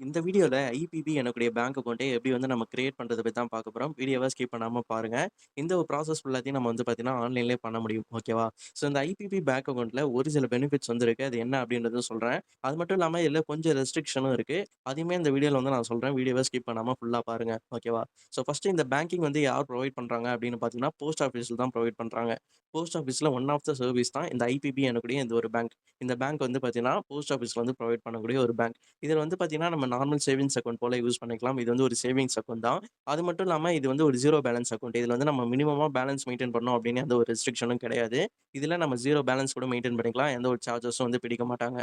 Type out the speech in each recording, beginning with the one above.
இந்த வீடியோல IPP எனக்கூடிய bank அக்கவுண்ட்ட எப்படி வந்து நம்ம கிரியேட் பண்றத பத்தி தான் பார்க்க போறோம். வீடியோவ ஸ்கிப் பண்ணாம பாருங்க. இந்த ஒரு ப்ராசஸ் ஃபுல்லாத்தையும் நம்ம வந்து பார்த்தீங்கன்னா, ஆன்லைன்லேயே பண்ண முடியும். ஓகேவா? ஸோ இந்த ஐபிபி பேங்க் அக்கவுண்ட்ல ஒரு சில பெனிஃபிட்ஸ் வந்து இருக்கு. அது என்ன அப்படின்றதும் சொல்றேன். அது மட்டும் இல்லாம இதுல கொஞ்சம் ரெஸ்ட்ரிக்ஷனும் இருக்கு. அதையுமே இந்த வீடியோல வந்து நான் சொல்றேன். வீடியோவ ஸ்கிப் பண்ணாம ஃபுல்லா பாருங்க. ஓகேவா? ஸோ ஃபர்ஸ்ட்டு இந்த பேங்கிங் வந்து யார் ப்ரொவைட் பண்றாங்க அப்படின்னு பார்த்தீங்கன்னா, போஸ்ட் ஆஃபீஸ்ல தான் ப்ரொவைட் பண்றாங்க. போஸ்ட் ஆஃபீஸ்ல ஒன் ஆஃப் த சர்வீஸ் தான் இந்த ஐபிபி எனக்கூடிய இந்த ஒரு பேங்க். இந்த பேங்க் வந்து பார்த்தீங்கன்னா, போஸ்ட் ஆஃபீஸ்ல வந்து ப்ரொவைட் பண்ணக்கூடிய ஒரு பேங்க். இதுல வந்து பார்த்தீங்கன்னா, நம்ம நார்மல் சேவிங்ஸ் அக்கவுண்ட் போல யூஸ் பண்ணிக்கலாம். இது வந்து ஒரு சேவிங்ஸ் அக்கவுண்ட் தான். அது மட்டும் இல்லாம இது வந்து ஒரு 0 பேலன்ஸ் அக்கவுண்ட். இதுல வந்து நம்ம மினிமமா பேலன்ஸ் மெயின்டெயின் பண்ணணும் அப்படின்னு எந்த ஒரு ரெஸ்ட்ரிக்ஷனும் கிடையாது. இதுல நம்ம 0 பேலன்ஸ் கூட மெயின்டெயின் பண்ணிக்கலாம். எந்த ஒரு சார்ஜஸும் வந்து பிடிக்க மாட்டாங்க.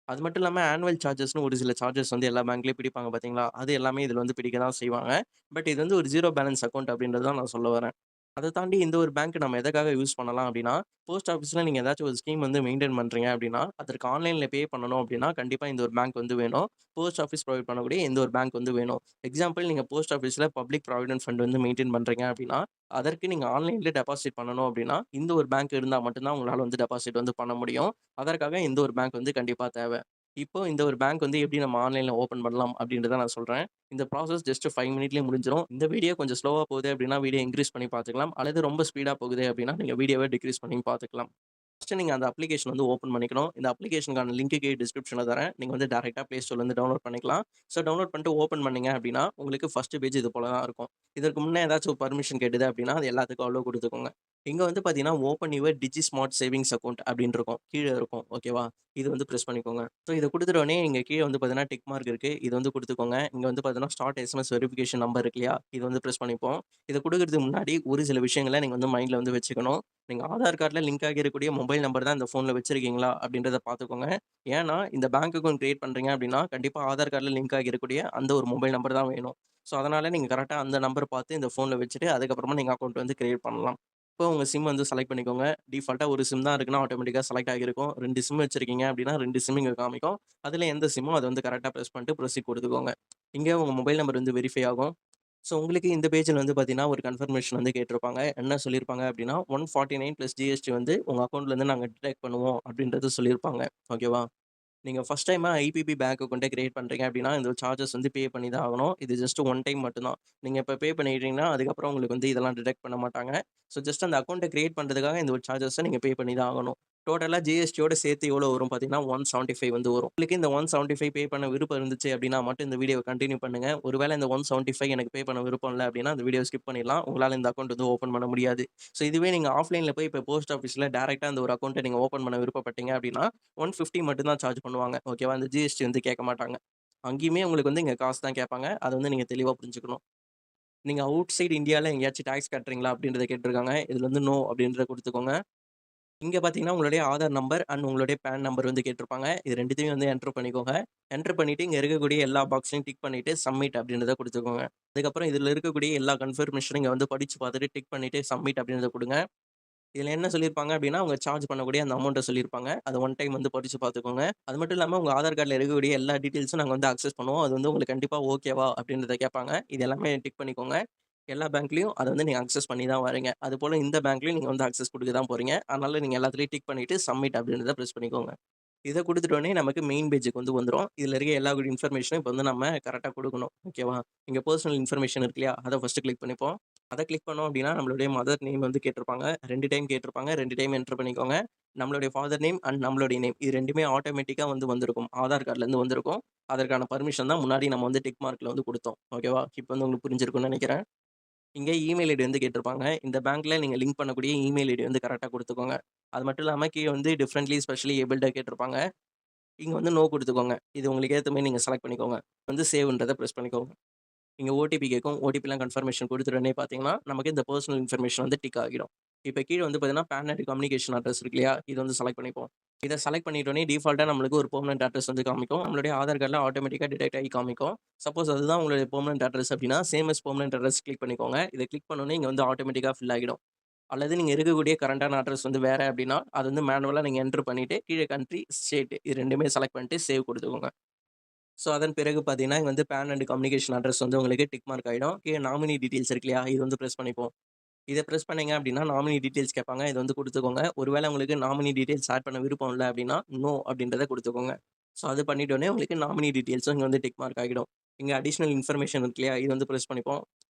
அது மட்டும் இல்லாம ஆனுவல் சார்ஜஸ்ன்னு ஒரு சில சார்ஜஸ் வந்து எல்லா பேங்க்லயும் பிடிப்பாங்க பார்த்தீங்களா? அது எல்லாமே இதுல வந்து பிடிக்க தான் செய்வாங்க. பட் இது வந்து ஒரு 0 பேலன்ஸ் அக்கவுண்ட் அப்படின்றது தான் நான் சொல்ல வரேன். அத தாண்டி இந்த ஒரு பேங்க் நம்ம எதுக்காக யூஸ் பண்ணலாம் அப்படின்னா, போஸ்ட் ஆஃபீஸ்ல நீங்க ஏதாச்சும் ஒரு ஸ்கீம் வந்து மெயின்டெயின் பண்றீங்க அப்படின்னா, அதற்கு ஆன்லைன்ல பே பண்ணணும் அப்படின்னா, கண்டிப்பா இந்த ஒரு பேங்க் வந்து வேணும். போஸ்ட் ஆஃபீஸ் ப்ரொவைட் பண்ணக்கூடிய இந்த ஒரு பேங்க் வந்து வேணும். எக்ஸாம்பிள் நீங்க போஸ்ட் ஆஃபீஸ்ல பப்ளிக் ப்ராவிடன்ட் ஃபண்ட் வந்து மெயின்டெயின் பண்றீங்க அப்படின்னா, அதற்கு நீங்க ஆன்லைன்ல டெபாசிட் பண்ணணும் அப்படின்னா, இந்த ஒரு பேங்க் இருந்தா மட்டும் தான் உங்களால வந்து டெபாசிட் வந்து பண்ண முடியும். அதற்காக இந்த ஒரு பேங்க் வந்து கண்டிப்பா தேவை. இப்போ இந்த ஒரு பேங்க் வந்து எப்படி நம்ம ஆன்லைன்ல ஓப்பன் பண்ணலாம் அப்படின்றத நான் சொல்றேன். இந்த ப்ராசஸ் ஜஸ்ட் 5 மினிட்லயே முடிஞ்சிரும். இந்த வீடியோ கொஞ்சம் ஸ்லோவா போகுது அப்படின்னா, வீடியோ இன்கிரீஸ் பண்ணி பார்த்துக்கலாம். அல்லது ரொம்ப ஸ்பீடா போகுது அப்படின்னா, நீங்க வீடியோவ டிக்ரீஸ் பண்ணி பார்த்துக்கலாம். ஃபர்ஸ்ட்டு நீங்க அந்த அப்ளிகேஷன் வந்து ஓப்பன் பண்ணிக்கணும். இந்த அப்ளிகேஷனுக்கான லிங்க் கீழ டிஸ்கிரிப்ஷன்ல தரேன். நீங்க வந்து டைரக்ட்டா Play Storeலருந்து டவுன்லோட் பண்ணிக்கலாம். ஸோ டவுன்லோட் பண்ணிட்டு ஓப்பன் பண்ணீங்க அப்படின்னா, உங்களுக்கு ஃபர்ஸ்ட்டு பேஜ் இது போல தான் இருக்கும். இதற்கு முன்னே ஏதாச்சும் ஒரு பர்மிஷன் கேட்டது அப்படின்னா, அது எல்லாத்துக்கும் அலோ குடுத்துக்கோங்க. இங்க வந்து பார்த்தீங்கன்னா, open your digi smart savings account அப்படின்னு இருக்கும். கீழ இருக்கும். ஓகேவா? இது வந்து பிரஸ் பண்ணிக்கோங்க. ஸோ இத குடுத்துட்ட உடனே இங்க கீழ வந்து பார்த்தீங்கன்னா, டிக் மார்க் இருக்கு. இது வந்து குடுத்துக்கோங்க. இங்க வந்து பார்த்தீங்கன்னா, ஸ்டார்ட் எஸ்எம்எஸ் வெரிஃபிகேஷன் நம்பர் இருக்கு இல்லையா? இது வந்து பிரஸ் பண்ணிப்போம். இத குடுக்குறதுக்கு முன்னாடி ஒரு சில விஷயங்கள நீங்க வந்து மைண்ட்ல வந்து வச்சுக்கணும். நீங்க ஆதார் கார்ட்ல லிங்க் ஆகியிருக்கக்கூடிய மொபைல் நம்பர் தான் இந்த ஃபோன்ல வச்சிருக்கீங்களா? அப்படின்றத பார்த்துக்கோங்க. ஏன்னா, இந்த பேங்க் அக்கவுண்ட் கிரியேட் பண்றீங்க அப்படின்னா, கண்டிப்பா ஆதார் கார்ட்ல லிங்க் ஆகியிருக்கக்கூடிய அந்த ஒரு மொபைல் நம்பர் தான் வேணும். ஸோ, அதனால நீங்க கரெக்ட்டா அந்த நம்பர் பார்த்து இந்த ஃபோன்ல வச்சுட்டு, அதுக்கப்புறமா நீங்க அக்கவுண்ட் வந்து கிரியேட் பண்ணலாம். இப்போ உங்க சிம் வந்து செலக்ட் பண்ணிக்கோங்க. டிஃபால்ட்டா ஒரு சிம் தான் இருக்குன்னா, ஆட்டோமேட்டிக்கா செலக்ட் ஆகியிருக்கும். 2 சிம் வச்சிருக்கீங்க அப்படின்னா, 2 சிம் இங்க காமிக்கும். அதுல எந்த சிம்மோ அத வந்து கரெக்ட்டா பிரஸ் பண்ணிட்டு ப்ரொசீட் குடுத்துக்கோங்க. இங்க உங்க மொபைல் நம்பர் வந்து வெரிஃபை ஆகும். ஸோ, உங்களுக்கு இந்த பேஜ்ல வந்து பார்த்தீங்கன்னா, ஒரு கன்ஃபர்மேஷன் வந்து கேட்டிருப்பாங்க. என்ன சொல்லியிருப்பாங்க அப்டின்னா, 149 பிளஸ் ஜிஎஸ்டி வந்து உங்க அக்கவுண்ட்லேருந்து நாங்க டிடக்ட் பண்ணுவோம் அப்டின்றது சொல்லியிருப்பாங்க. ஓகேவா? நீங்க ஃபர்ஸ்ட் டைமா ஐபிபி பேங்க் அக்கவுண்ட்ட கிரியேட் பண்றீங்க அப்டின்னா, இந்த சார்ஜஸ் வந்து பே பண்ணி தான் ஆகணும். இது ஜஸ்ட் ஒன் டைம் மட்டும் தான். நீங்க இப்ப பே பண்ணிட்டீங்கன்னா, அதுக்கப்புறம் உங்களுக்கு வந்து இதெல்லாம் டிடக்ட் பண்ண மாட்டாங்க. ஸோ, ஜஸ்ட் அந்த அக்கவுண்ட்ட கிரியேட் பண்றதுக்காக இந்த ஒரு சார்ஜஸ நீங்க பே பண்ணி தான் ஆகணும். டோட்டலா ஜிஎஸ்டியோட சேர்த்து எவ்வளோ வரும் பார்த்தீங்கன்னா, 175 வந்து வரும். உங்களுக்கு இந்த 175 பே பண்ண விருப்பம் இருந்துச்சு அப்டின்னா மட்டும் இந்த வீடியோவ கன்டின்யூ பண்ணுங்க. ஒருவேள இந்த 175 எனக்கு பே பண்ண விருப்பம் இல்ல அப்டின்னா, அந்த வீடியோவ ஸ்கிப் பண்ணிடலாம். உங்களால இந்த அக்கவுண்ட் வந்து ஓப்பன் பண்ண முடியாது. ஸோ, இதுவே நீங்க ஆஃப்லைன்ல போய் இப்ப போஸ்ட் ஆஃபீஸ்ல டைரக்ட்டா அந்த ஒரு அக்கவுண்ட்ட நீங்க ஓப்பன் பண்ண விருப்பப்பட்டீங்க அப்டின்னா, 150 மட்டும் தான் சார்ஜ் பண்ணுவாங்க. ஓகேவா? இந்த ஜிஎஸ்டி வந்து கேட்க மாட்டாங்க. அங்கேயுமே உங்களுக்கு வந்து இங்க காசு தான் கேட்பாங்க. அத வந்து நீங்க தெளிவா புரிஞ்சுக்கணும். நீங்க அவுட் சைட் இண்டியால எங்கேயாச்சும் டாக்ஸ் கட்டுறீங்களா? அப்டின்றத கேட்டுருக்காங்க. இதுல வந்து நோ அப்டின்றத குடுத்துக்கோங்க. இங்க பார்த்தீங்கன்னா, உங்களுடைய ஆதார் நம்பர் அண்ட் உங்களுடைய பான் நம்பர் வந்து கேட்டிருப்பாங்க. இது 2த்தையும் வந்து என்டர் பண்ணிக்கோங்க. என்டர் பண்ணிட்டு இங்க இருக்கக்கூடிய எல்லா பாக்ஸையும் டிக் பண்ணிட்டு சப்மிட் அப்டின்றத குடுத்துக்கோங்க. அதுக்கப்புறம் இதுல இருக்கக்கூடிய எல்லா கன்ஃபர்மேஷனும் இங்க வந்து படிச்சு பார்த்துட்டு டிக் பண்ணிட்டு சப்மிட் அப்டின்றத குடுங்க. இதுல என்ன சொல்லியிருப்பாங்க அப்டின்னா, அவங்க சார்ஜ் பண்ணக்கூடிய அந்த அமௌண்ட்ட சொல்லியிருப்பாங்க. அத ஒன் டைம் வந்து படிச்சு பார்த்துக்கோங்க. அது மட்டும் இல்லாம உங்க ஆதார் கார்ட்ல இருக்கக்கூடிய எல்லா டீட்டெயில்ஸும் நாங்க வந்து அக்சஸ் பண்ணுவோம். அது வந்து உங்களுக்கு கண்டிப்பா ஓகேவா? அப்டின்றத கேட்பாங்க. இது எல்லாமே டிக் பண்ணிக்கோங்க. எல்லா பேங்க்லயும் அத வந்து நீங்க அக்சஸ் பண்ணி தான் வரீங்க. அதுபோல இந்த பேங்க்லயும் நீங்க வந்து அக்சஸ் குடுக்க தான் போறீங்க. அதனால நீங்க எல்லாத்துலயும் டிக் பண்ணிட்டு சப்மிட் அப்டின்றத பிரஸ் பண்ணிக்கோங்க. இத குடுத்துட்டோனே நமக்கு மெயின் பேஜ்க்கு வந்து வந்துரும். இதுல இருக்க எல்லா இன்ஃபர்மேஷனும் இப்ப வந்து நம்ம கரெக்ட்டா குடுக்கணும். ஓகேவா? இங்க பெர்சனல் இன்ஃபர்மேஷன் இருக்கு இல்லையா? அத ஃபர்ஸ்ட் கிளிக் பண்ணிப்போம். அத கிளிக் பண்ணோம் அப்டின்னா, நம்மளுடைய மதர் நேம் வந்து கேட்டிருப்பாங்க. 2 டைம் கேட்டிருப்பாங்க. 2 டைம் என்டர் பண்ணிக்கோங்க. நம்மளுடைய ஃபாதர் நேம் அண்ட் நம்மளுடைய நேம். இது 2மே ஆட்டோமேட்டிக்கா வந்து வந்திருக்கும். ஆதார் கார்ட்லருந்து வந்திருக்கும். அதற்கான பெர்மிஷன் தான் முன்னாடி நம்ம வந்து டிக் மார்க்ல வந்து குடுத்தோம். ஓகேவா? இப்ப வந்து உங்களுக்கு புரிஞ்சிருக்கும்னு நெனைக்கிறேன். இங்க இமெயில் ஐடி வந்து கேட்டிருப்பாங்க. இந்த பேங்க்ல நீங்க லிங்க் பண்ணக்கூடிய இமெயில் ஐடி வந்து கரெக்ட்டா குடுத்துக்கோங்க. அது மட்டும் இல்லாம கீழ வந்து டிஃபரண்ட்லி ஸ்பெஷலி ஏபிள்டா கேட்டிருப்பாங்க. இங்க வந்து நோ குடுத்துக்கோங்க. இது உங்களுக்கு ஏத்த மாரி நீங்க செலக்ட் பண்ணிக்கோங்க. வந்து சேவ்ன்றத பிரஸ் பண்ணிக்கோங்க. இங்க ஓடிபி கேட்கும். ஓடிபிலாம் கன்ஃபர்மேஷன் குடுத்துட்ட உடனே பார்த்தீங்கன்னா, நமக்கு இந்த பெர்சனல் இன்ஃபர்மேஷன் வந்து டிக் ஆகிடும். இப்ப கீழ வந்து பார்த்தீங்கன்னா, பான் அண்ட் கம்யூனிகேஷன் அட்ரஸ் இருக்கு இல்லையா? இத வந்து செலக்ட் பண்ணிப்போம். இத செலக்ட் பண்ணிட்டோனே டிஃபால்ட்டா நம்மளுக்கு ஒரு பெர்மனன்ட் அட்ரஸ் வந்து காமிக்கும். நம்மளுடைய ஆதார் கார்ட்ல ஆட்டோமேட்டிக்கா டிடெக்ட் ஆகி காமிக்கும். சப்போஸ் அதுதான் உங்களுடைய பெர்மனன்ட் அட்ரஸ் அப்டின்னா, same as permanent address click பண்ணிக்கோங்க. இத கிளிக் பண்ணோனே இங்க வந்து ஆட்டோமேட்டிக்கா ஃபில் ஆகிடும். அல்லது நீங்க இருக்கக்கூடிய கரண்ட்டான அட்ரஸ் வந்து வேற அப்டின்னா, அது வந்து மேனுவலா நீங்க என்டர் பண்ணிட்டு, கீழ கண்ட்ரி, ஸ்டேட் இது 2மே செலக்ட் பண்ணிட்டு சேவ் குடுத்துக்கோங்க. ஸோ, அதன் பிறகு பார்த்தீங்கன்னா, இங்க வந்து பான் அண்ட் கம்யூனிகேஷன் அட்ரஸ் வந்து உங்களுக்கு டிக் மார்க் ஆயிடும். கீழ நாமினி டீட்டெயில்ஸ் இருக்கு இல்லையா? இது வந்து பிரஸ் பண்ணிப்போம். இத பிரஸ் பண்ணீங்க அப்டின்னா, நாமினி டீட்டெயில்ஸ் கேட்பாங்க. இத வந்து குடுத்துக்கோங்க. ஒருவேள உங்களுக்கு நாமினி டீட்டெயில்ஸ் ஆட் பண்ண விருப்பம் இல்ல அப்டின்னா, நோ அப்டின்றத குடுத்துக்கோங்க. ஸோ அது பண்ணிட்டோனே உங்களுக்கு நாமினி டீட்டெயில்ஸும் இங்க வந்து டிக் மார்க் ஆகிடும். இங்க அடிஷனல் இன்ஃபர்மேஷன் இருக்கு இல்லையா? இது வந்து பிரஸ் பண்ணிப்போம்.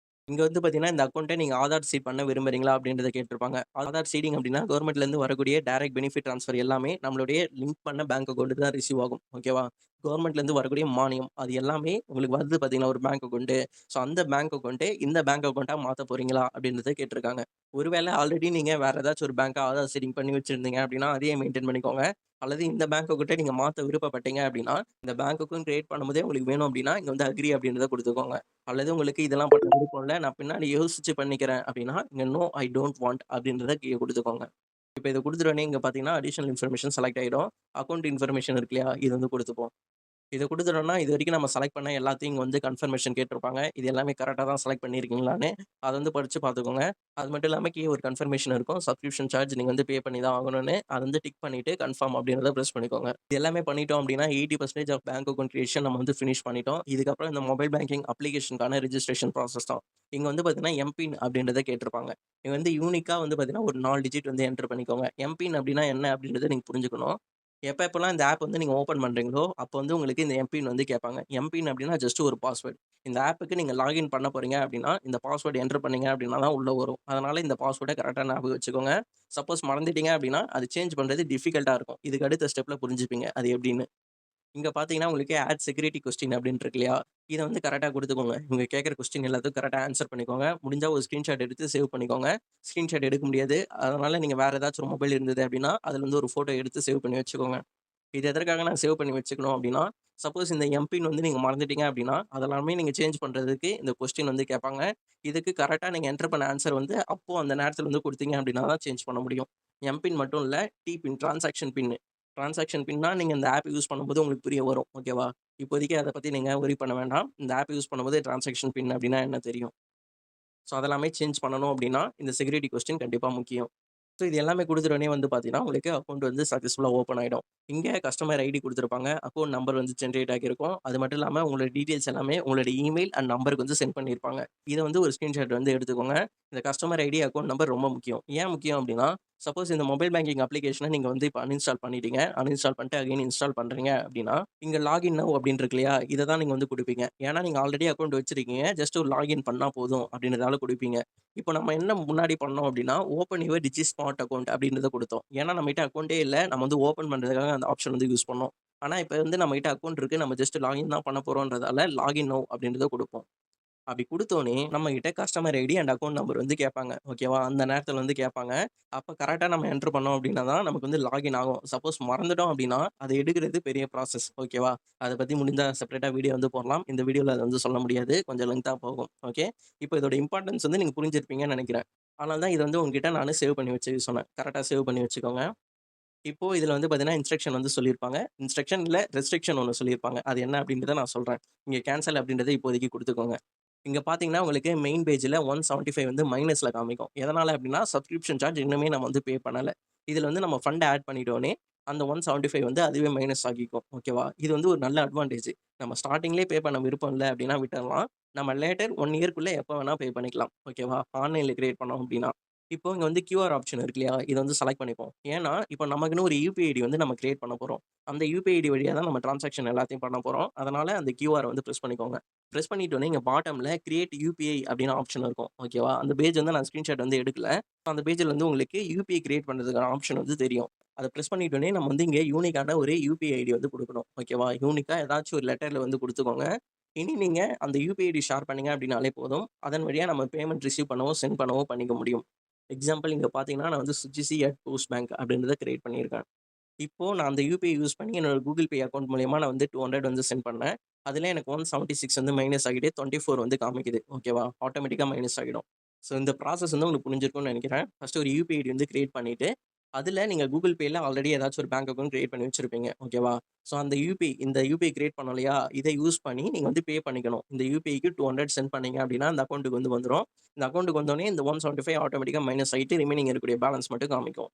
இங்க வந்து பார்த்தீங்கன்னா, இந்த அக்கவுண்ட்ட நீங்க ஆதார் சீட் பண்ண விரும்புறீங்களா? அப்படின்றத கேட்டிருப்பாங்க. ஆதார் சீடிங் அப்படின்னா, கவர்மெண்ட்லேருந்து வரக்கூடிய டைரக்ட் பெனிஃபிட் ட்ரான்ஸ்ஃபர் எல்லாமே நம்மளுடைய லிங்க் பண்ண பேங்க் அக்கவுண்ட்டுக்கு தான் ரிசீவ் ஆகும். ஓகேவா? கவர்மெண்ட்லேருந்து வரக்கூடிய மானியம், அது எல்லாமே உங்களுக்கு வருது பார்த்தீங்களா, ஒரு பேங்க் அக்கவுண்ட். ஸோ அந்த பேங்க் அக்கவுண்ட்ட இந்த பேங்க் அக்கவுண்ட்டா மாத்த போறீங்களா? அப்படின்றத கேட்டிருக்காங்க. ஒருவேளை ஆல்ரெடி நீங்க வேற ஏதாச்சும் ஒரு பேங்க்க ஆதார் சீடிங் பண்ணி வச்சிருந்தீங்க அப்படின்னா, அதையே மெயின்டெயின் பண்ணிக்கோங்க. அல்லது இந்த பேங்க் அக்கவுண்ட்ட நீங்க மாத்த விருப்பப்பட்டீங்க அப்படின்னா, இந்த பேங்க் அக்கவுண்ட் கிரியேட் பண்ணும்போதே உங்களுக்கு வேணும் அப்படின்னா, இங்க வந்து அக்ரி அப்படின்றத குடுத்துக்கோங்க. அல்லது உங்களுக்கு இதெல்லாம் பண்ண விருப்பம் இல்ல, நான் பின்னாடி யோசிச்சு பண்ணிக்கிறேன் அப்படின்னா, இங்க நோ ஐ டோன்ட் வாண்ட் அப்படின்றத கீழ குடுத்துக்கோங்க. இப்ப இத குடுத்துட்டோனே இங்க பார்த்தீங்கன்னா, அடிஷனல் இன்ஃபர்மேஷன் செலக்ட் ஆயிடும். அக்கவுண்ட் இன்ஃபர்மேஷன் இருக்கு இல்லையா? இது வந்து குடுத்துப்போம். இத குடுத்துட்டோம்னா, இதுவரைக்கும் நம்ம செலக்ட் பண்ண எல்லாத்தையும் இங்க வந்து கன்ஃபர்மேஷன் கேட்டிருப்பாங்க. இது எல்லாமே கரெக்ட்டா தான் செலக்ட் பண்ணியிருக்கீங்களான்னு, அத வந்து படிச்சு பார்த்துக்கோங்க. அது மட்டும் இல்லாம கீழ ஒரு கன்ஃபர்மேஷன் இருக்கும். சப்ஸ்கிரிப்ஷன் சார்ஜ் நீங்க வந்து பே பண்ணி தான் ஆகணும்னு. அத வந்து டிக் பண்ணிட்டு கன்ஃபர்ம் அப்படின்றத பிரஸ் பண்ணிக்கோங்க. இது எல்லாமே பண்ணிட்டோம் அப்படின்னா, 80% ஆஃப் பேங்க் அக்கவுண்ட் கிரியேஷன் நம்ம வந்து ஃபினிஷ் பண்ணிட்டோம். இதுக்கப்புறம் இந்த மொபைல் பேங்கிங் அப்ளிகேஷனுக்கான ரிஜிஸ்ட்ரேஷன் ப்ராசஸ் தான். இங்க வந்து பார்த்தீங்கன்னா, எம்பின் அப்படின்றத கேட்டிருப்பாங்க. இங்க வந்து யூனிக்கா வந்து பார்த்தீங்கன்னா, ஒரு 4 டிஜிட் வந்து என்டர் பண்ணிக்கோங்க. எம்பின் அப்படின்னா என்ன அப்படின்றத நீங்க புரிஞ்சுக்கணும். எப்பலாம் இந்த ஆப் வந்து நீங்க ஓப்பன் பண்றீங்களோ, அப்போ வந்து உங்களுக்கு இந்த எம்பின் வந்து கேட்பாங்க. எம்பின் அப்டின்னா ஜஸ்ட் ஒரு பாஸ்வேர்ட். இந்த ஆப்புக்கு நீங்க லாகின் பண்ண போறீங்க அப்டின்னா, இந்த பாஸ்வேர்ட் என்டர் பண்ணீங்க அப்டின்னா தான் உள்ள வரும். அதனால இந்த பாஸ்வேர்ட கரெக்ட்டா ஞாபகம் வச்சுக்கோங்க. சப்போஸ் மறந்துட்டீங்க அப்டின்னா, அது சேஞ்ச் பண்றது டிஃபிகல்ட்டா இருக்கும். இதுக்கு அடுத்த ஸ்டெப்ல புரிஞ்சுப்பீங்க அது எப்டின்னு. இங்க பார்த்தீங்கன்னா, உங்களுக்கு ஆட் செக்யூரிட்டி கொஸ்டின் அப்டின்னு இருக்கு இல்லையா? இத வந்து கரெக்ட்டா குடுத்துக்கோங்க. இவங்க கேட்கற கொஸ்டின் எல்லாத்துக்கும் கரெக்ட்டா ஆன்ஸர் பண்ணிக்கோங்க. முடிஞ்சா ஒரு ஸ்கிரீன்ஷாட் எடுத்து சேவ் பண்ணிக்கோங்க. ஸ்கிரீன்ஷாட் எடுக்க முடியாது. அதனால நீங்க வேற ஏதாச்சும் ஒரு மொபைல் இருந்தது அப்டின்னா, அதுல இருந்து ஒரு ஃபோட்டோ எடுத்து சேவ் பண்ணி வச்சுக்கோங்க. இது எதற்காக நான் சேவ் பண்ணி வச்சுக்கணும் அப்டின்னா, சப்போஸ் இந்த எம்பின் வந்து நீங்க மறந்துட்டீங்க அப்டின்னா, அதெல்லாமே நீங்க சேஞ்ச் பண்றதுக்கு இந்த கொஸ்டின் வந்து கேட்பாங்க. இதுக்கு கரெக்ட்டா நீங்க என்டர் பண்ண ஆன்ஸர் வந்து அப்போ அந்த நேரத்துல வந்து குடுத்தீங்க அப்டின்னா தான் சேஞ்ச் பண்ண முடியும். எம்பின் மட்டும் இல்ல, பின் டிரான்சாக்ஷன் பின். டிரான்சாக்ஷன் பின்னா நீங்க இந்த ஆப் யூஸ் பண்ணும்போது உங்களுக்கு புரிய வரும். ஓகேவா? இப்போதைக்கு அத பத்தி நீங்க வொரி பண்ண வேண்டாம். இந்த ஆப் யூஸ் பண்ணும்போது டிரான்சாக்ஷன் பின் அப்டின்னா என்ன தெரியும். ஸோ அதெல்லாமே சேஞ்ச் பண்ணணும் அப்டின்னா, இந்த செக்யூரிட்டி கொஸ்டின் கண்டிப்பா முக்கியம். ஸோ இது எல்லாமே குடுத்துட்டோனே வந்து பார்த்தீங்கன்னா, உங்களுக்கு அக்கவுண்ட் வந்து சக்சஸ்ஃபுல்லா ஓப்பன் ஆயிடும். இங்க கஸ்டமர் ஐடி குடுத்திருப்பாங்க. அக்கவுண்ட் நம்பர் வந்து ஜெனரேட் ஆகியிருக்கும். அது மட்டும் இல்லாம உங்களோட டீட்டெயில்ஸ் எல்லாமே உங்களுடைய இமெயில் அண்ட் நம்பருக்கு வந்து சென்ட் பண்ணியிருப்பாங்க. இத வந்து ஒரு ஸ்கிரீன்ஷாட் வந்து எடுத்துக்கோங்க. இந்த கஸ்டமர் ஐடி, அக்கவுண்ட் நம்பர் ரொம்ப முக்கியம். ஏன் முக்கியம் அப்டின்னா, சப்போஸ் இந்த மொபைல் பேங்கிங் அப்ளிகேஷன நீங்க வந்து இப்ப அன்இன்ஸ்டால் பண்ணிட்டீங்க. அன்இன்ஸ்டால் பண்ணிட்டு அகைன் இன்ஸ்டால் பண்றீங்க அப்டின்னா, இங்க லாகின் நவ் அப்டின்னு இருக்கு இல்லையா? இத தான் நீங்க வந்து குடுப்பீங்க. ஏன்னா நீங்க ஆல்ரெடி அக்கவுண்ட் வச்சிருக்கீங்க. ஜஸ்ட் ஒரு லாகின் பண்ணா போதும் அப்டின்றதால குடுப்பீங்க. இப்போ நம்ம என்ன முன்னாடி பண்ணோம் அப்டின்னா, open your digi smart account அப்டின்றத குடுத்தோம். ஏன்னா நம்மகிட்ட அக்கவுண்டே இல்ல. நம்ம வந்து ஓப்பன் பண்றதுக்காக அந்த ஆப்ஷன் வந்து யூஸ் பண்ணோம். ஆனா இப்ப வந்து நம்மகிட்ட அக்கவுண்ட் இருக்கு. நம்ம ஜஸ்ட் லாகின் தான் பண்ண போறோம்ன்றதால, லாகின் நவ் அப்டின்றத குடுப்போம். அப்படி குடுத்தோனே, நம்மகிட்ட customer ID and account number வந்து கேட்பாங்க. ஓகேவா? அந்த நேரத்துல வந்து கேட்பாங்க. அப்ப கரெக்ட்டா நம்ம என்டர் பண்ணோம் அப்படின்னா தான் நமக்கு வந்து லாகின் ஆகும். சப்போஸ் மறந்துட்டோம் அப்படின்னா, அத எடுக்கிறது பெரிய ப்ராசஸ். ஓகேவா? அத பத்தி முடிந்தா செப்பரேட்டா வீடியோ வந்து போடலாம். இந்த வீடியோல அத வந்து சொல்ல முடியாது. கொஞ்சம் லென்த்தா போகும். ஓகே. இப்போ இதோட இம்பார்ட்டன்ஸ் வந்து நீங்க புரிஞ்சிருப்பீங்கன்னு நெனைக்கிறேன். அதனால தான் இத வந்து உங்ககிட்ட நானு சேவ் பண்ணி வச்சுக்க சொன்னேன். கரெக்ட்டா சேவ் பண்ணி வச்சுக்கோங்க. இப்போ இதுல வந்து பார்த்தீங்கன்னா, இன்ஸ்ட்ரக்ஷன் வந்து சொல்லியிருப்பாங்க. இன்ஸ்ட்ரக்ஷன் இல்ல ரெஸ்ட்ரிக்ஷன் ஒண்ணு சொல்லியிருப்பாங்க. அது என்ன அப்படின்றத நான் சொல்றேன். இங்க கேன்சல் அப்படின்றத இப்போதைக்கு குடுத்துக்கோங்க. இங்க பார்த்தீங்கன்னா, உங்களுக்கு மெயின் பேஜ்ல 175 வந்து மைனஸ்ல காமிக்கும். எதனால அப்டின்னா, சப்ஸ்கிரிப்ஷன் சார்ஜ் இன்னுமே நம்ம வந்து பே பண்ணல. இதுல வந்து நம்ம ஃபண்ட் ஆட் பண்ணிட்டோனே, அந்த 175 வந்து அதுவே மைனஸ் ஆகிக்கும். ஓகேவா? இது வந்து ஒரு நல்ல அட்வான்டேஜ். நம்ம ஸ்டார்ட்டிங்லயே பே பண்ண விருப்பம் இல்ல அப்டின்னா விட்டுறலாம். நம்ம லேட்டர் 1 இயர்க்குள்ள எப்ப வேணா பே பண்ணிக்கலாம். ஓகேவா? ஆன்லைன்ல கிரியேட் பண்ணோம் அப்டின்னா. இப்போ இங்க வந்து கியூஆர் ஆப்ஷன் இருக்கு இல்லையா? இத வந்து செலக்ட் பண்ணிப்போம். ஏன்னா, இப்போ நமக்குன்னு ஒரு யுபிஐ ஐடி வந்து நம்ம கிரியேட் பண்ண போறோம். அந்த யுபிஐ ஐடி வழியா தான் நம்ம டிரான்சாக்ஷன் எல்லாத்தையும் பண்ண போறோம். அதனால அந்த கியூஆர் வந்து பிரஸ் பண்ணிக்கோங்க. பிரஸ் பண்ணிட்டோனே, இங்க பாட்டம்ல கிரியேட் யுபிஐ அப்படின்னு ஆப்ஷன் இருக்கும். ஓகேவா? அந்த பேஜ் வந்து நான் ஸ்கிரீன்ஷாட் வந்து எடுக்கல. அந்த பேஜ்ல வந்து உங்களுக்கு யுபிஐ கிரியேட் பண்றதுக்கான ஆப்ஷன் வந்து தெரியும். அத பிரஸ் பண்ணிட்டோனே, நம்ம வந்து இங்க யூனிக்கான ஒரு யுபிஐ ஐடி வந்து குடுக்கணும். ஓகேவா? யூனிக்கா ஏதாச்சும் ஒரு லெட்டர்ல வந்து குடுத்துக்கோங்க. இனி நீங்க அந்த யுபிஐ ஐடி ஷேர் பண்ணீங்க அப்படின்னாலே போதும். அதன் வழியா நம்ம பேமெண்ட் ரிசீவ் பண்ணவோ, சென்ட் பண்ணவோ பண்ணிக்க முடியும். எக்ஸாம்பிள் இங்க பார்த்தீங்கன்னா, நான் வந்து சுஜிசி அப்படின்றத கிரியேட் பண்ணியிருக்கேன். இப்போ நான் அந்த யுபிஐ யூஸ் பண்ணி என்னோட Google Pay அக்கவுண்ட் மூலியமா நான் வந்து 200 வந்து சென்ட் பண்ணேன். அதில எனக்கு 176 வந்து மைனஸ் ஆகிட்டு 24 வந்து காமிக்குது. ஓகேவா? ஆட்டோமேட்டிக்கா மைனஸ் ஆகிடும். ஸோ இந்த ப்ராசஸ் வந்து உங்களுக்கு புரிஞ்சிருக்கும்னு நெனைக்கிறேன். ஃபர்ஸ்ட்டு ஒரு யுபிஐ ஐடி வந்து கிரியேட் பண்ணிட்டு, அதில நீங்க Google Payல ஆல்ரெடி ஏதாச்சும் ஒரு பேங்க் அக்கவுண்ட் கிரியேட் பண்ணி வச்சிருப்பீங்க. ஓகேவா? ஸோ அந்த இந்த யுபிஐ கிரியேட் பண்ணோம் இல்லையா? இத யூஸ் பண்ணி நீங்க வந்து பே பண்ணிக்கணும். இந்த யுபிஐக்கு 200 சென்ட் பண்ணீங்க அப்டின்னா, அந்த அக்கவுண்ட்க்கு வந்து வந்துரும். இந்த அக்கவுண்ட்க்கு வந்தோனே இந்த 175 ஆட்டோமேட்டிக்கா மைனஸ் ஆயிட்டு ரிமைனிங் இருக்கக்கூடிய பேலன்ஸ் மட்டும் காமிக்கும்.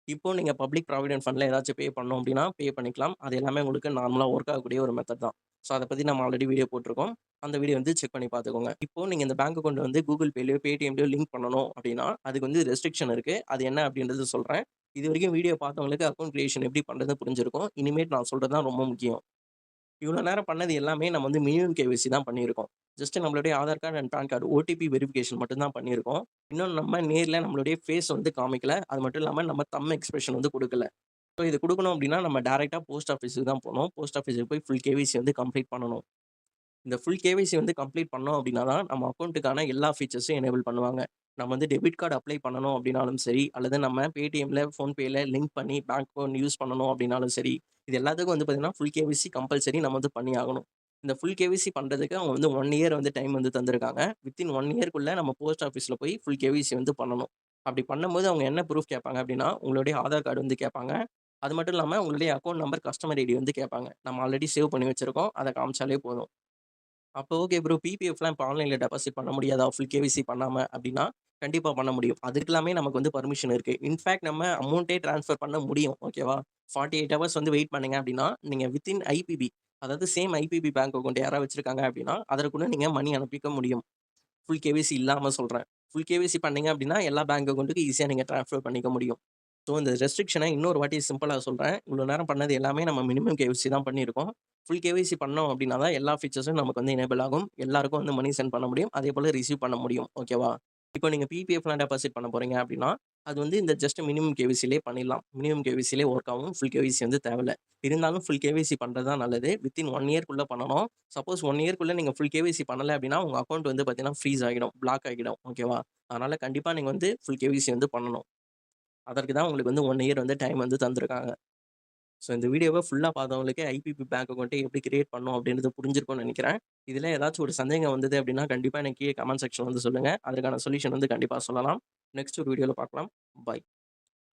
இப்போ நீங்க பப்ளிக் ப்ராவிடென்ட் ஃபண்ட்ல ஏதாச்சும் பே பண்ணணும் அப்டின்னா, பே பண்ணிக்கலாம். அது எல்லாமே உங்களுக்கு நார்மலா ஒர்க் ஆகக்கூடிய ஒரு மெத்தட் தான். ஸோ அத பத்தி நம்ம ஆல்ரெடி வீடியோ போட்டுருக்கோம். அந்த வீடியோ வந்து செக் பண்ணி பார்த்துக்கோங்க. இப்போ நீங்க இந்த பேங்க் அக்கவுண்ட் வந்து Google Payலயோ, Paytmலயோ லிங்க் பண்ணணும் அப்டின்னா, அதுக்கு வந்து ரெஸ்ட்ரிக்ஷன் இருக்கு. அது என்ன அப்டின்றத சொல்றேன். இதுவரைக்கும் வீடியோ பார்த்தவங்களுக்கு அக்கவுண்ட் கிரியேஷன் எப்டி பண்றதுன்னு புரிஞ்சிருக்கும். இனிமேட்டு நான் சொல்றது தான் ரொம்ப முக்கியம். இவ்வளோ நேரம் பண்ணது எல்லாமே நம்ம வந்து மினிமம் கேஒய்சி தான் பண்ணியிருக்கோம். ஜஸ்ட் நம்மளுடைய Aadhaar card and PAN card OTP verification மட்டும் தான் பண்ணியிருக்கோம். இன்னும் நம்ம நேர்ல நம்மளுடைய ஃபேஸ் வந்து காமிக்கல. அது மட்டும் இல்லாம நம்ம தம் எக்ஸ்பிரஷன் வந்து குடுக்கல. ஸோ இது குடுக்கணும் அப்டின்னா, நம்ம டைரக்ட்டா போஸ்ட் ஆஃபீஸ்க்கு தான் போணும். போஸ்ட் ஆஃபீஸ்க்கு போய் ஃபுல் கேஒய்சி வந்து கம்ப்ளீட் பண்ணணும். இந்த ஃபுல் கேஒய்சி வந்து கம்ப்ளீட் பண்ணோம் அப்டின்னா தான், நம்ம அக்கவுண்ட்டுக்கான எல்லா ஃபீச்சர்ஸும் எனேபிள் பண்ணுவாங்க. நம்ம வந்து டெபிட் கார்டு அப்ளை பண்ணணும் அப்டின்னாலும் சரி, அல்லது நம்ம Paytmல, PhonePeல லிங்க் பண்ணி பேங்க் அக்கவுண்ட் யூஸ் பண்ணணும் அப்டின்னாலும் சரி, இது எல்லாத்துக்கும் வந்து பார்த்தீங்கன்னா, ஃபுல் கேஒய்சி கம்பல்சரி நம்ம வந்து பண்ணி ஆகணும். இந்த ஃபுல் கேஒய்சி பண்றதுக்கு அவங்க வந்து 1 இயர் வந்து டைம் வந்து தந்திருக்காங்க. வித்தின் 1 இயர்க்குள்ள நம்ம போஸ்ட் ஆஃபீஸ்ல போய் ஃபுல் கேஒய்சி வந்து பண்ணணும். அப்டி பண்ணும்போது அவங்க என்ன ப்ரூஃப் கேட்பாங்க அப்டின்னா, உங்களுடைய ஆதார் கார்டு வந்து கேட்பாங்க. அது மட்டும் இல்லாம உங்களுடைய அக்கவுண்ட் நம்பர், கஸ்டமர் ஐடி வந்து கேட்பாங்க. நம்ம ஆல்ரெடி சேவ் பண்ணி வச்சிருக்கோம். அத காமிச்சாலே போதும். அப்போ ஓகே ப்ரோ. பிபிஎஃப்லாம் இப்போ ஆன்லைன்ல டெபாசிட் பண்ண முடியாதா? ஃபுல் கேஒய்சி பண்ணாம அப்டின்னா, கண்டிப்பா பண்ண முடியும். அதுக்கெல்லாமே நமக்கு வந்து பர்மிஷன் இருக்கு. இன்ஃபாக்ட் நம்ம அமௌண்ட்டே ட்ரான்ஸ்ஃபர் பண்ண முடியும். ஓகேவா? 48 ஹவர்ஸ் வந்து வெயிட் பண்ணீங்க அப்டின்னா, நீங்க வித்தின் ஐபிபி அதாவது சேம் ஐபிபி பேங்க் அக்கவுண்ட் யாராவது வச்சிருக்காங்க அப்டின்னா, அதற்குள்ள நீங்க மணி அனுப்பிக்க முடியும். ஃபுல் கேஒய்சி இல்லாம சொல்றேன். ஃபுல் கேஒய்சி பண்ணீங்க அப்டின்னா, எல்லா பேங்க் அக்கவுண்ட்டுக்கும் ஈஸியா நீங்க ட்ரான்ஸ்ஃபர் பண்ணிக்க முடியும். ஸோ, இந்த ரெஸ்ட்ரிக்ஷன இன்னொரு வாட்டி சிம்பிளா சொல்றேன். இவ்ளோ நேரம் பண்ணது எல்லாமே நம்ம மினிமம் கேஒய்சி தான் பண்ணியிருக்கோம். ஃபுல் கேஒய்சி பண்ணோம் அப்டின்னா தான் எல்லா ஃபீச்சர்ஸும் நமக்கு வந்து எனேபிள் ஆகும். எல்லாருக்கும் வந்து மணி சென்ட் பண்ண முடியும். அதேபோல ரிசீவ் பண்ண முடியும். ஓகேவா? இப்போ நீங்க பிபிஎஃப்லாம் டெபாசிட் பண்ண போறீங்க அப்டின்னா, அது வந்து இந்த ஜஸ்ட் மினிமம் கேஒய்சிலயே பண்ணிடலாம். மினிமம் கேஒய்சிலயே ஒர்க் ஆகும். ஃபுல் கேஒய்சி வந்து தேவையில்ல. இருந்தாலும் ஃபுல் கேஒய்சி பண்றது தான் நல்லது. வித்தின் 1 இயர்க்குள்ள பண்ணணும். சப்போஸ் 1 இயர்க்குள்ள நீங்க ஃபுல் கேஒய்சி பண்ணல அப்டின்னா, உங்க அக்கவுண்ட் வந்து பார்த்தீங்கன்னா ஃப்ரீஸ் ஆகிடும். பிளாக் ஆகிடும். ஓகேவா? அதனால கண்டிப்பா நீங்க வந்து ஃபுல் கேஒய்சி வந்து பண்ணணும். அதற்கு தான் உங்களுக்கு வந்து 1 இயர் வந்து டைம் வந்து தந்திருக்காங்க. ஸோ இந்த வீடியோவ ஃபுல்லா பார்த்தவங்களுக்கு ஐபிபி பேங்க் அக்கவுண்ட்ட எப்படி கிரியேட் பண்ணணும் அப்படின்றது புரிஞ்சிருக்கும்னு நெனைக்கிறேன். இதுல ஏதாச்சும் ஒரு சந்தேகம் வந்தது அப்படின்னா, கண்டிப்பா எனக்கு கீழ கமெண்ட் செக்ஷன்ல வந்து சொல்லுங்க. அதற்கான சொல்யூஷன் வந்து கண்டிப்பா சொல்லலாம். நெக்ஸ்ட் ஒரு வீடியோல பார்க்கலாம். பாய்.